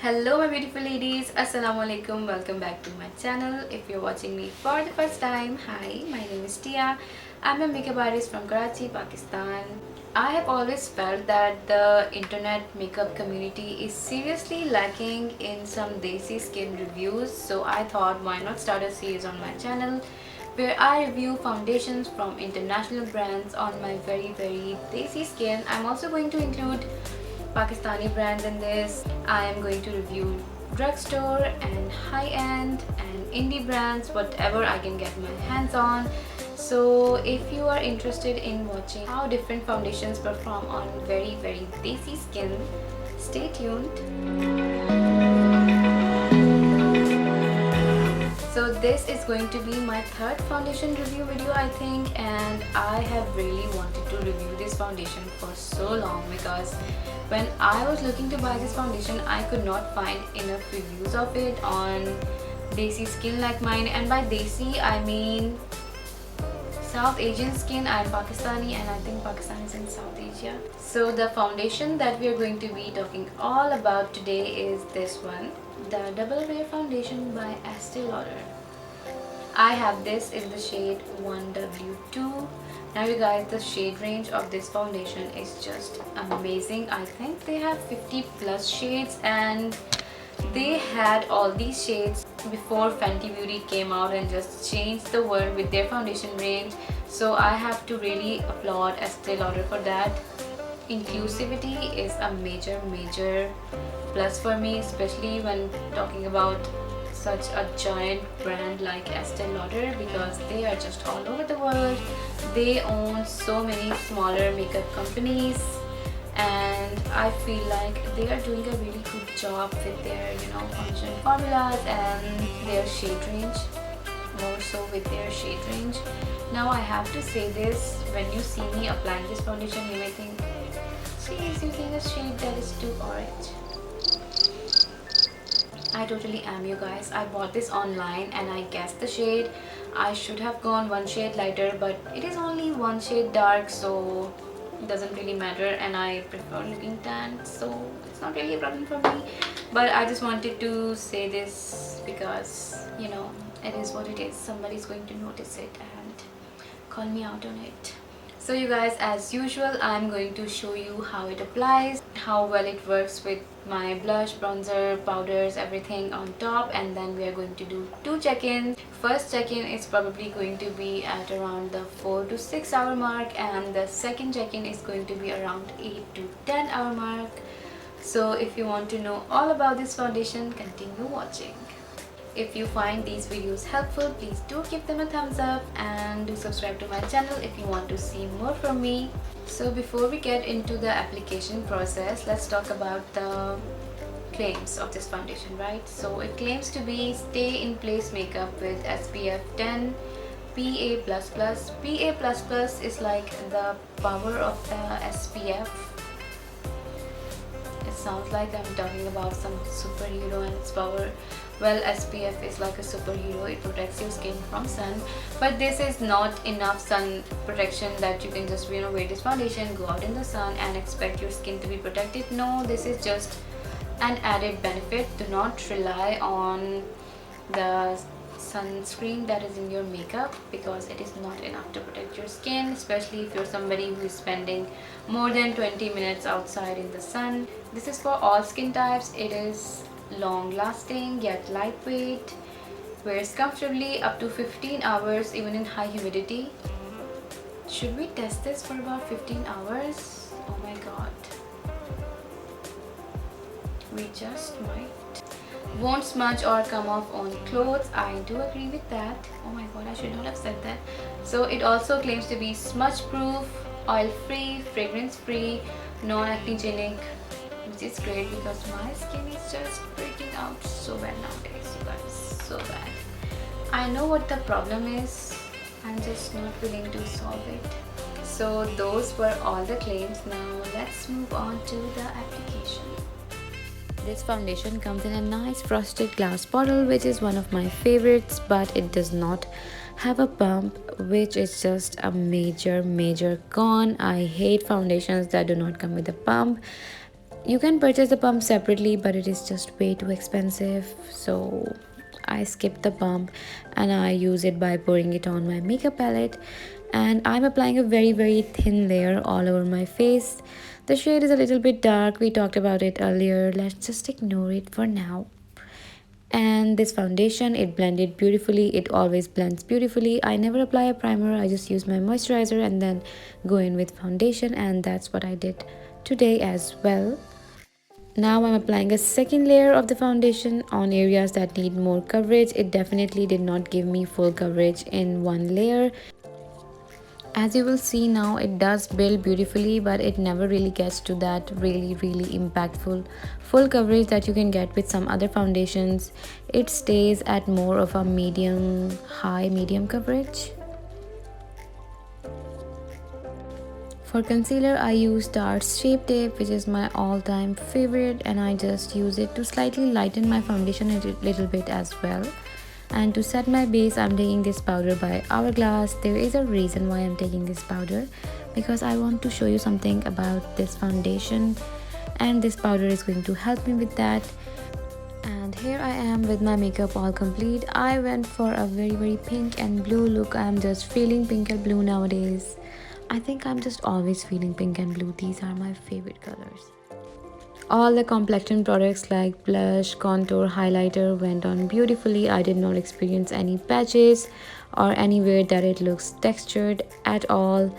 Hello my beautiful ladies, assalamu alaikum, welcome back to my channel. If you're watching me for the first time, hi, my name is Tiya. I'm a makeup artist from Karachi, Pakistan. I have always felt that the internet makeup community is seriously lacking in some Desi Skin reviews, so I thought why not start a series on my channel where I review foundations from international brands on my very Desi Skin. I'm also going to include Pakistani brands in this. I am going to review drugstore and high-end and indie brands, whatever I can get my hands on. So if you are interested in watching how different foundations perform on very desi skin, stay tuned. So this is going to be my third foundation review video, I think, and I have really wanted to review this foundation for so long because when I was looking to buy this foundation, I could not find enough reviews of it on Desi Skin like mine. And by Desi, I mean South Asian skin. I'm Pakistani and I think Pakistan is in South Asia. So the foundation that we are going to be talking all about today is this one, the Double Wear Foundation by Estee Lauder. I have this in the shade 1W2. Now you guys, the shade range of this foundation is just amazing. I think they have 50 plus shades and they had all these shades before Fenty Beauty came out and just changed the world with their foundation range. So I have to really applaud Estee Lauder for that. Inclusivity is a major plus for me, especially when talking about such a giant brand like Estee Lauder, because they are just all over the world. They own so many smaller makeup companies and I feel like they are doing a really good job with their foundation formulas and their shade range, more so with their shade range. Now I have to say this, when you see me applying this foundation, you may think she is using a shade that is too orange. I totally am, you guys. I bought this online and I guessed the shade. I should have gone one shade lighter, but it is only one shade dark, so it doesn't really matter, and I prefer looking tan, so it's not really a problem for me. But I just wanted to say this because it is what it is. Somebody's going to notice it and call me out on it. So you guys, as usual, I'm going to show you how it applies, how well it works with my blush, bronzer, powders, everything on top, and then we are going to do two check-ins. First check-in is probably going to be at around the 4 to 6 hour mark, and the second check-in is going to be around 8 to 10 hour mark. So if you want to know all about this foundation, continue watching. If you find these videos helpful, please do give them a thumbs up and do subscribe to my channel if you want to see more from me. So before we get into the application process, let's talk about the claims of this foundation, right? So it claims to be stay in place makeup with SPF 10 PA++. PA++ is like the power of the SPF. It sounds like I'm talking about some superhero and its power. Well, SPF is like a superhero. It protects your skin from sun, but this is not enough sun protection that you can just wear this foundation, go out in the sun and expect your skin to be protected. No, this is just an added benefit. Do not rely on the sunscreen that is in your makeup because it is not enough to protect your skin, especially if you're somebody who is spending more than 20 minutes outside in the sun. This is for all skin types. It is long lasting yet lightweight, wears comfortably up to 15 hours even in high humidity. Should we test this for about 15 hours? Oh my god, we just might. Won't smudge or come off on clothes. I do agree with that. Oh my god, I should not have said that. So it also claims to be smudge proof, oil free, fragrance free, non-acnegenic, which is great because my skin is just breaking out so bad nowadays, you guys, so bad. I know what the problem is, I'm just not willing to solve it. So those were all the claims. Now let's move on to the application. This foundation comes in a nice frosted glass bottle, which is one of my favorites, but it does not have a pump, which is just a major con. I hate foundations that do not come with a pump. You can purchase the pump separately, but it is just way too expensive. So I skip the pump and I use it by pouring it on my makeup palette. And I'm applying a very thin layer all over my face. The shade is a little bit dark. We talked about it earlier. Let's just ignore it for now. And this foundation, it blended beautifully. It always blends beautifully. I never apply a primer. I just use my moisturizer and then go in with foundation, and that's what I did today as well. Now I'm applying a second layer of the foundation on areas that need more coverage. It definitely did not give me full coverage in one layer. As you will see now, it does build beautifully, but it never really gets to that really impactful full coverage that you can get with some other foundations. It stays at more of a medium coverage. For concealer, I use Tarte's Shape Tape, which is my all-time favorite, and I just use it to slightly lighten my foundation a little bit as well. And to set my base, I'm taking this powder by Hourglass. There is a reason why I'm taking this powder, because I want to show you something about this foundation, and this powder is going to help me with that. And here I am with my makeup all complete. I went for a very pink and blue look. I'm just feeling pink and blue nowadays. I think I'm just always feeling pink and blue. These are my favorite colors. All the complexion products like blush, contour, highlighter went on beautifully. I did not experience any patches or anywhere that it looks textured at all.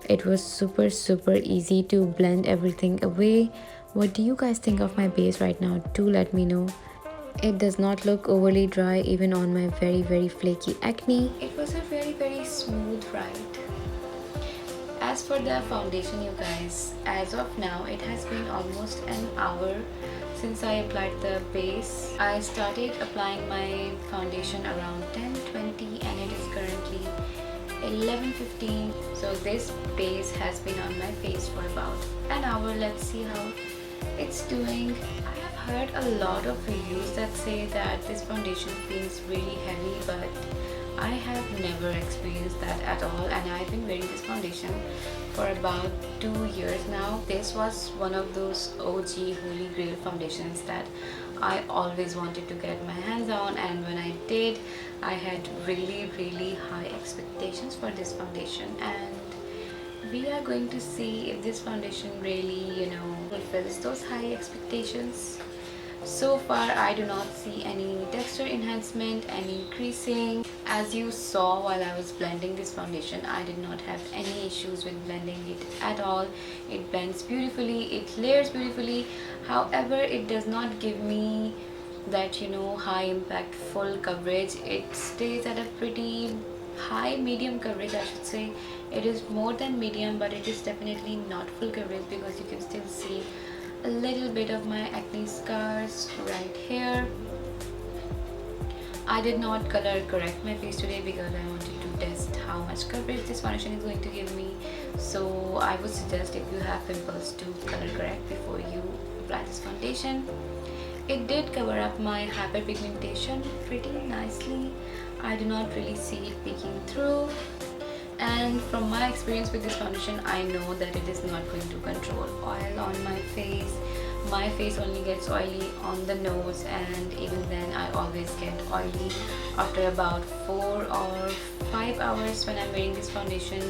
It was super easy to blend everything away. What do you guys think of my base right now? Do let me know. It does not look overly dry even on my very flaky acne. It was a very smooth ride. As for the foundation, you guys, as of now it has been almost an hour since I applied the base. I started applying my foundation around 10:20 and it is currently 11:15. So this base has been on my face for about an hour. Let's see how it's doing. I have heard a lot of reviews that say that this foundation feels really heavy, but I have never experienced that at all, and I've been wearing this foundation for about 2 years now. This was one of those OG holy grail foundations that I always wanted to get my hands on, and when I did, I had really high expectations for this foundation, and we are going to see if this foundation really, fulfills those high expectations. So far, I do not see any texture enhancement, any creasing. As you saw while I was blending this foundation, I did not have any issues with blending it at all. It blends beautifully, it layers beautifully. However, it does not give me that, high impact full coverage. It stays at a pretty high medium coverage, I should say. It is more than medium, but it is definitely not full coverage because you can still see a little bit of my acne scars right here. I did not color correct my face today because I wanted to test how much coverage this foundation is going to give me. So I would suggest, if you have pimples, to color correct before you apply this foundation. It did cover up my hyperpigmentation pretty nicely. I do not really see it peeking through. And from my experience with this foundation, I know that it is not going to control oil on my face. My face only gets oily on the nose, and even then I always get oily after about 4 or 5 hours when I'm wearing this foundation.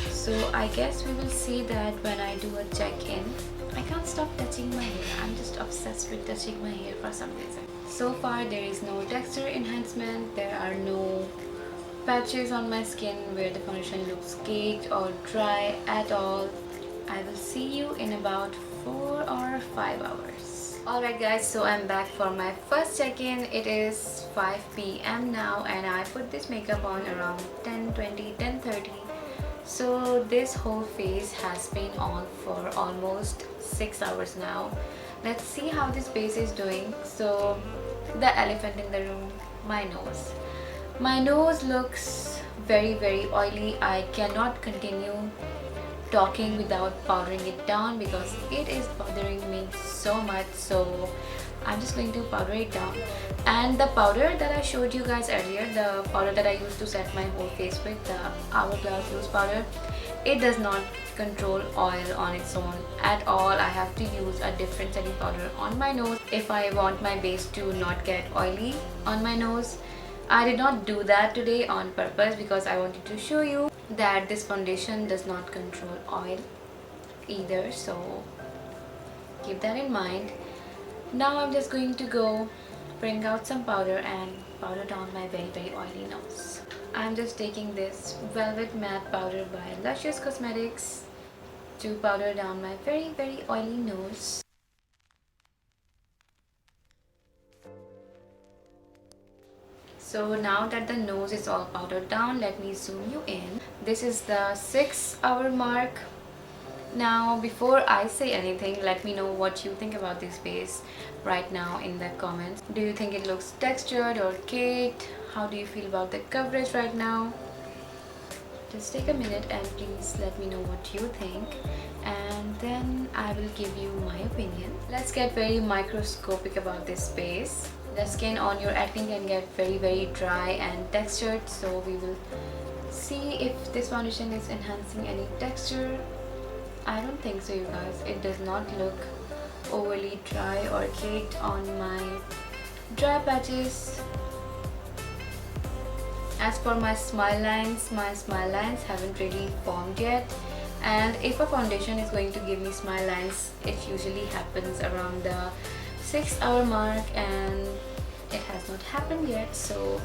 So I guess we will see that when I do a check-in. I can't stop touching my hair. I'm just obsessed with touching my hair for some reason. So far there is no texture enhancement. There are no patches on my skin where the foundation looks caked or dry at all. I will see you in about 4 or 5 hours. Alright guys, so I'm back for my first check-in. It is 5 p.m. now and I put this makeup on around 10:20, 10:30. So this whole face has been on for almost 6 hours now. Let's see how this base is doing. So the elephant in the room, my nose. My nose looks very oily. I cannot continue talking without powdering it down because it is bothering me so much. So I'm just going to powder it down. And the powder that I showed you guys earlier, the powder that I used to set my whole face with, the Hourglass loose powder, it does not control oil on its own at all. I have to use a different setting powder on my nose if I want my base to not get oily on my nose. I did not do that today on purpose because I wanted to show you that this foundation does not control oil either, so keep that in mind. Now I'm just going to go bring out some powder and powder down my very oily nose. I'm just taking this Velvet Matte Powder by Luscious Cosmetics to powder down my very oily nose. So now that the nose is all powdered down, let me zoom you in. This is the 6-hour mark. Now before I say anything, let me know what you think about this base right now in the comments. Do you think it looks textured or caked? How do you feel about the coverage right now? Just take a minute and please let me know what you think, and then I will give you my opinion. Let's get very microscopic about this base. The skin on your acne can get very dry and textured, so we will see if this foundation is enhancing any texture. I don't think so, you guys. It does not look overly dry or caked on my dry patches. As for my smile lines haven't really formed yet, and if a foundation is going to give me smile lines, it usually happens around the 6-hour mark, and it has not happened yet, so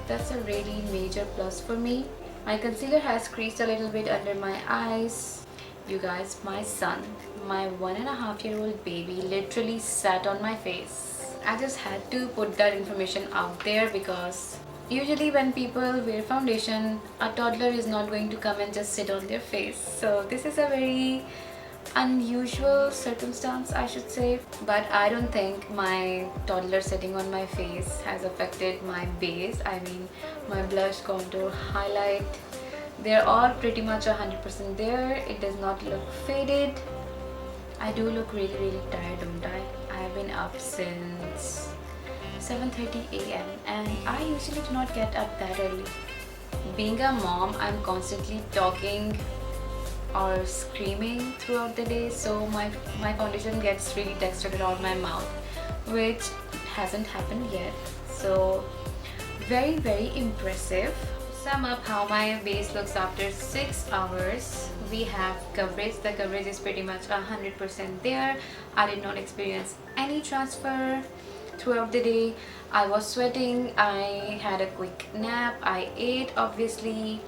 that's a really major plus for me. My concealer has creased a little bit under my eyes. You guys, my son, my 1.5-year-old baby, literally sat on my face. I just had to put that information out there because usually when people wear foundation, a toddler is not going to come and just sit on their face. So this is a very unusual circumstance, I should say. But I don't think my toddler sitting on my face has affected my base. I mean, my blush, contour, highlight, they're all pretty much 100% there. It does not look faded. I do look really tired, don't I? I've been up since 7:30 a.m. and I usually do not get up that early. Being a mom, I'm constantly talking or screaming throughout the day, so my foundation gets really textured around my mouth, which hasn't happened yet. So very impressive. Sum up how my base looks after 6 hours. We have coverage. The coverage is pretty much 100% there. I did not experience any transfer throughout the day. I was sweating, I had a quick nap, I ate obviously,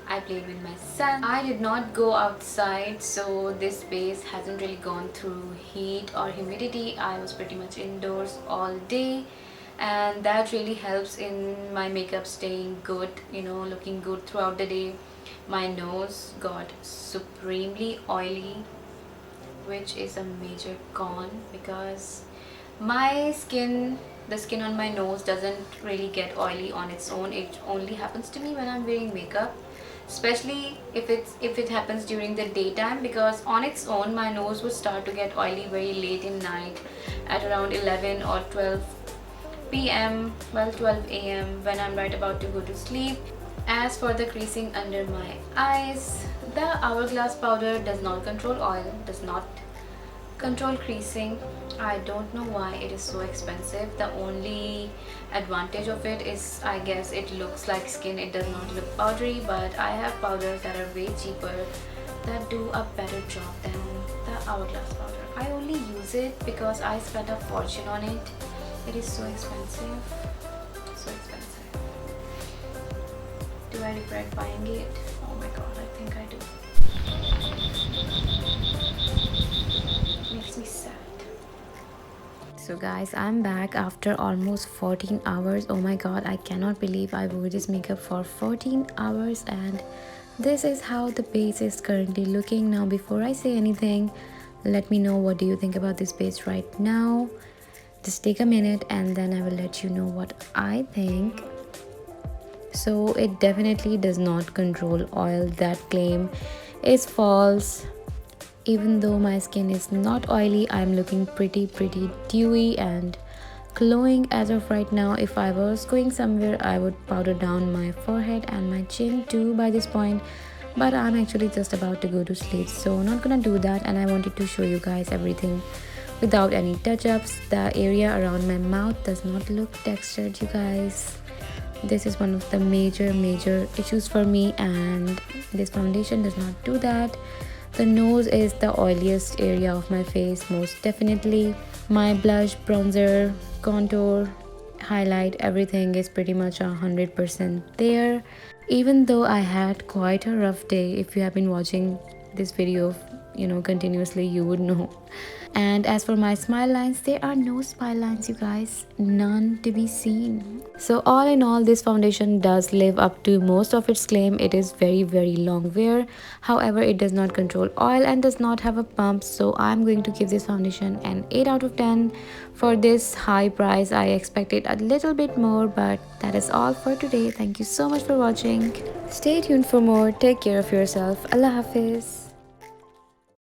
I played with my son. I did not go outside, so this base hasn't really gone through heat or humidity. I was pretty much indoors all day, and that really helps in my makeup staying good, you know, looking good throughout the day. My nose got supremely oily, which is a major con because my skin, the skin on my nose doesn't really get oily on its own. It only happens to me when I'm wearing makeup, especially if it happens during the daytime, because on its own my nose would start to get oily very late in night at around 11 or 12 p.m. well 12 a.m. when I'm right about to go to sleep. As for the creasing under my eyes, the Hourglass powder does not control oil, does not control creasing. I don't know why it is so expensive. The only advantage of it is, I guess, it looks like skin. It does not look powdery, but I have powders that are way cheaper that do a better job than the Hourglass powder. I only use it because I spent a fortune on it. It is so expensive, so expensive. Do I regret buying it? Oh my god, I think I do. Makes me sad. So guys, I'm back after almost 14 hours. Oh my god, I cannot believe I wore this makeup for 14 hours, and this is how the base is currently looking. Now before I say anything, let me know what do you think about this base right now. Just take a minute and then I will let you know what I think. So it definitely does not control oil. That claim is false. Even though my skin is not oily, I'm looking pretty dewy and glowing as of right now. If I was going somewhere, I would powder down my forehead and my chin too by this point, but I'm actually just about to go to sleep, so not gonna do that. And I wanted to show you guys everything without any touch-ups. The area around my mouth does not look textured, you guys. This is one of the major issues for me, and this foundation does not do that. The nose is the oiliest area of my face, most definitely. My blush, bronzer, contour, highlight, everything is pretty much 100% there. Even though I had quite a rough day, if you have been watching this video continuously, you would know. And as for my smile lines, there are no smile lines, you guys, none to be seen. So all in all, this foundation does live up to most of its claim. It is very long wear, however it does not control oil and does not have a pump. So I'm going to give this foundation an 8 out of 10. For this high price, I expected a little bit more, but that is all for today. Thank you so much for watching. Stay tuned for more. Take care of yourself. Allah Hafiz.